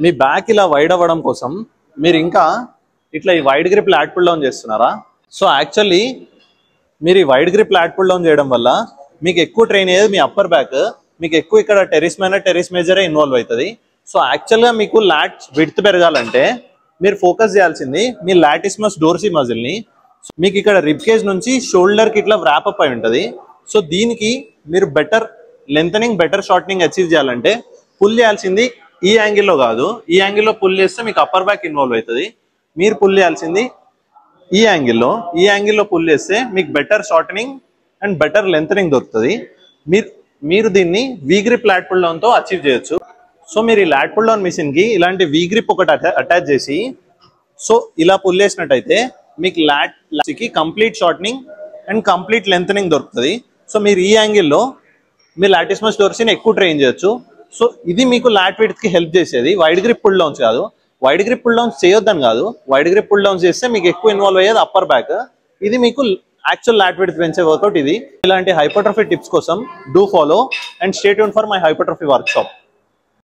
మీ back ఇలా wide అవ్వడం కోసం మీరు ఇంకా ఇట్లా ఈ wide grip lat pull down చేస్తున్నారా? సో యాక్చువల్లీ మీరు ఈ wide grip lat pull down చేయడం వల్ల మీకు ఎక్కువ ట్రైన్ అయ్యేది మీ అప్పర్ బ్యాక్, మీకు ఎక్కువ ఇక్కడ టెరిస్ మైనర్ టెరిస్ మేజరే ఇన్వాల్వ్ అవుతుంది. సో యాక్చువల్గా మీకు లాట్ విడ్త్ పెరగాలంటే మీరు ఫోకస్ చేయాల్సింది మీ లాటిస్మస్ డోర్సీ మజిల్ని. మీకు ఇక్కడ రిబ్ కేజ్ నుంచి షోల్డర్కి ఇట్లా వ్రాపప్ అయి ఉంటుంది. సో దీనికి మీరు better lengthening better shortening achieve చేయాలంటే పుల్ చేయాల్సింది ఈ యాంగిల్లో కాదు, ఈ యాంగిల్లో పుల్ చేస్తే మీకు అప్పర్ బ్యాక్ ఇన్వాల్వ్ అవుతుంది. మీరు పుల్ చేయాల్సింది ఈ యాంగిల్లో పుల్ చేస్తే మీకు better shortening and better lengthening దొరుకుతుంది. మీరు దీన్ని వీ గ్రిప్ లాట్ పుల్ డౌన్తో అచీవ్ చేయొచ్చు. సో మీరు ఈ లాట్ పుల్ డౌన్ మిషన్కి ఇలాంటి వీ గ్రిప్ ఒకటి అటాచ్ చేసి సో ఇలా పుల్ చేసినట్టయితే మీకు లాట్కి complete shortening and complete lengthening దొరుకుతుంది. సో మీరు ఈ యాంగిల్లో మీ లాటిస్మస్ డోర్సీని ఎక్కువ ట్రైన్ చేయొచ్చు. సో ఇది మీకు లాట్ విడ్త్కి హెల్ప్ చేసేది, వైడ్ గ్రిప్ పుల్ డౌన్స్ కాదు. వైడ్ గ్రిప్ పుల్ డౌన్స్ చేయొద్దని కాదు, వైడ్ గ్రిప్ పుల్ డౌన్స్ చేస్తే మీకు ఎక్కువ ఇన్వాల్వ్ అయ్యేది అప్పర్ బ్యాక్. ఇది మీకు యాక్చువల్ లాట్ విడ్త్ పెంచే వర్కౌట్ ఇది. ఇలాంటి హైపర్ట్రోఫీ టిప్స్ కోసం do follow and stay tune for my hypertrophy workshop.